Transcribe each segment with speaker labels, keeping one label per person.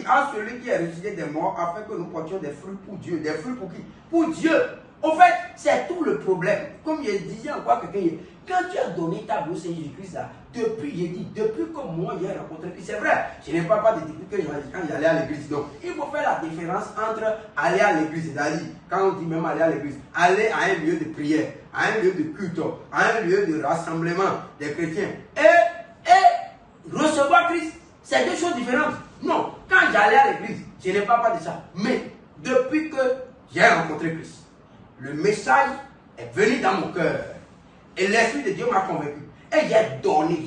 Speaker 1: à celui qui est ressuscité des morts, afin que nous portions des fruits pour Dieu. Des fruits pour qui? Pour Dieu. Au fait, c'est tout le problème. Comme je disais encore quelqu'un, quand tu as donné ta vie au Seigneur Jésus-Christ, depuis que moi j'ai rencontré Christ, c'est vrai, je n'ai pas de depuis quand j'allais à l'église. Donc, il faut faire la différence entre aller à l'église, c'est-à-dire, quand on dit même aller à l'église, aller à un lieu de prière, à un lieu de culte, à un lieu de rassemblement des chrétiens, et recevoir Christ. C'est deux choses différentes. Non, quand j'allais à l'église, je n'ai pas de ça. Mais depuis que j'ai rencontré Christ, le message est venu dans mon cœur. Et l'Esprit de Dieu m'a convaincu. Et j'ai donné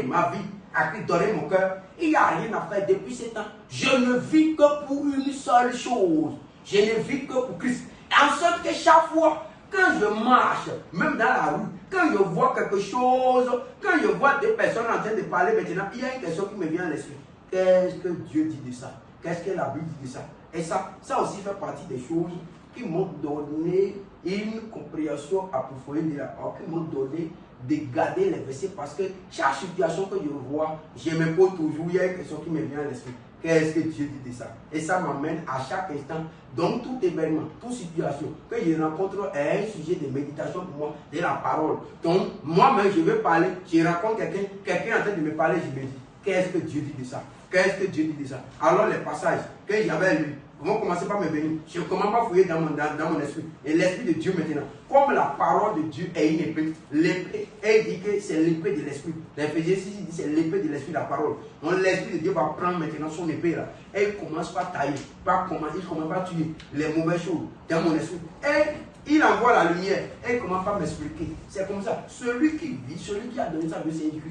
Speaker 1: ma vie à Christ, donné mon cœur. Il n'y a rien à faire depuis ce temps. Je ne vis que pour une seule chose. Je ne vis que pour Christ. En sorte que chaque fois, quand je marche, même dans la rue, quand je vois quelque chose, quand je vois des personnes en train de parler maintenant, il y a une question qui me vient à l'esprit. Qu'est-ce que Dieu dit de ça? Qu'est-ce que la Bible dit de ça? Et ça aussi fait partie des choses qui m'ont donné une compréhension approfondie de la parole, qui m'ont donné de garder les versets, parce que chaque situation que je vois, je me pose toujours, il y a une question qui me vient à l'esprit. Qu'est-ce que Dieu dit de ça? Et ça m'amène à chaque instant, donc tout événement, toute situation que je rencontre est un sujet de méditation pour moi, de la parole. Donc moi-même je vais parler, je rencontre quelqu'un en train de me parler, je me dis, qu'est-ce que Dieu dit de ça? Qu'est-ce que Dieu dit de ça? Alors les passages que j'avais lus vont commencer par me venir. Je ne commence pas à fouiller dans mon esprit. Et l'esprit de Dieu maintenant, comme la parole de Dieu est une épée, l'épée, elle dit que c'est l'épée de l'esprit. L'Éphésiens 6 dit c'est l'épée de l'esprit, la parole. Donc l'esprit de Dieu va prendre maintenant son épée là. Et il commence par tailler, il commence par tuer les mauvaises choses dans mon esprit. Et il envoie la lumière. Et il commence par m'expliquer. C'est comme ça. Celui qui vit, celui qui a donné sa vie au Seigneur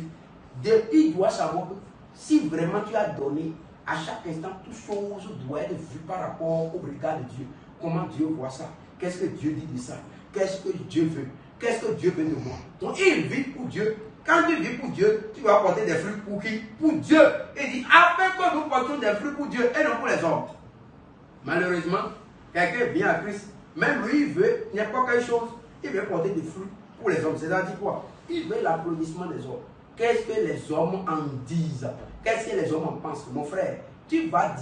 Speaker 1: Jésus, il doit savoir que si vraiment tu as donné, à chaque instant, toute chose doit être vue par rapport au regard de Dieu. Comment Dieu voit ça? Qu'est-ce que Dieu dit de ça? Qu'est-ce que Dieu veut? Qu'est-ce que Dieu veut de moi? Donc il vit pour Dieu. Quand tu vis pour Dieu, tu vas porter des fruits pour qui? Pour Dieu. Il dit, afin que nous portions des fruits pour Dieu et non pour les hommes. Malheureusement, quelqu'un vient à Christ, même lui, il veut n'importe quelle chose, il veut porter des fruits pour les hommes. C'est-à-dire quoi? Il veut l'applaudissement des hommes. Qu'est-ce que les hommes en disent? Qu'est-ce que les hommes en pensent? Mon frère, tu vas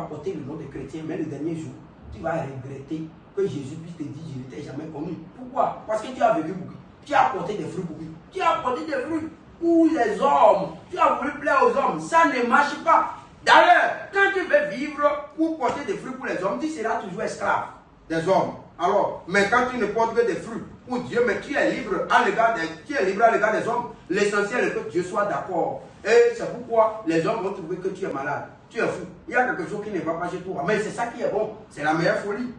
Speaker 1: porter le nom de chrétien, mais le dernier jour, tu vas regretter que Jésus puisse te dire, je ne t'ai jamais connu. Pourquoi? Parce que tu as vécu pour qui? Tu as porté des fruits pour qui? Tu as porté des fruits pour les hommes. Tu as voulu plaire aux hommes. Ça ne marche pas. D'ailleurs, quand tu veux vivre pour porter des fruits pour les hommes, tu seras toujours esclave des hommes. Alors, mais quand tu ne portes que des fruits pour Dieu, mais tu es libre à l'égard des hommes, l'essentiel est que Dieu soit d'accord. Et c'est pourquoi les hommes vont trouver que tu es malade, tu es fou. Il y a quelque chose qui ne va pas chez toi. Mais c'est ça qui est bon, c'est la meilleure folie.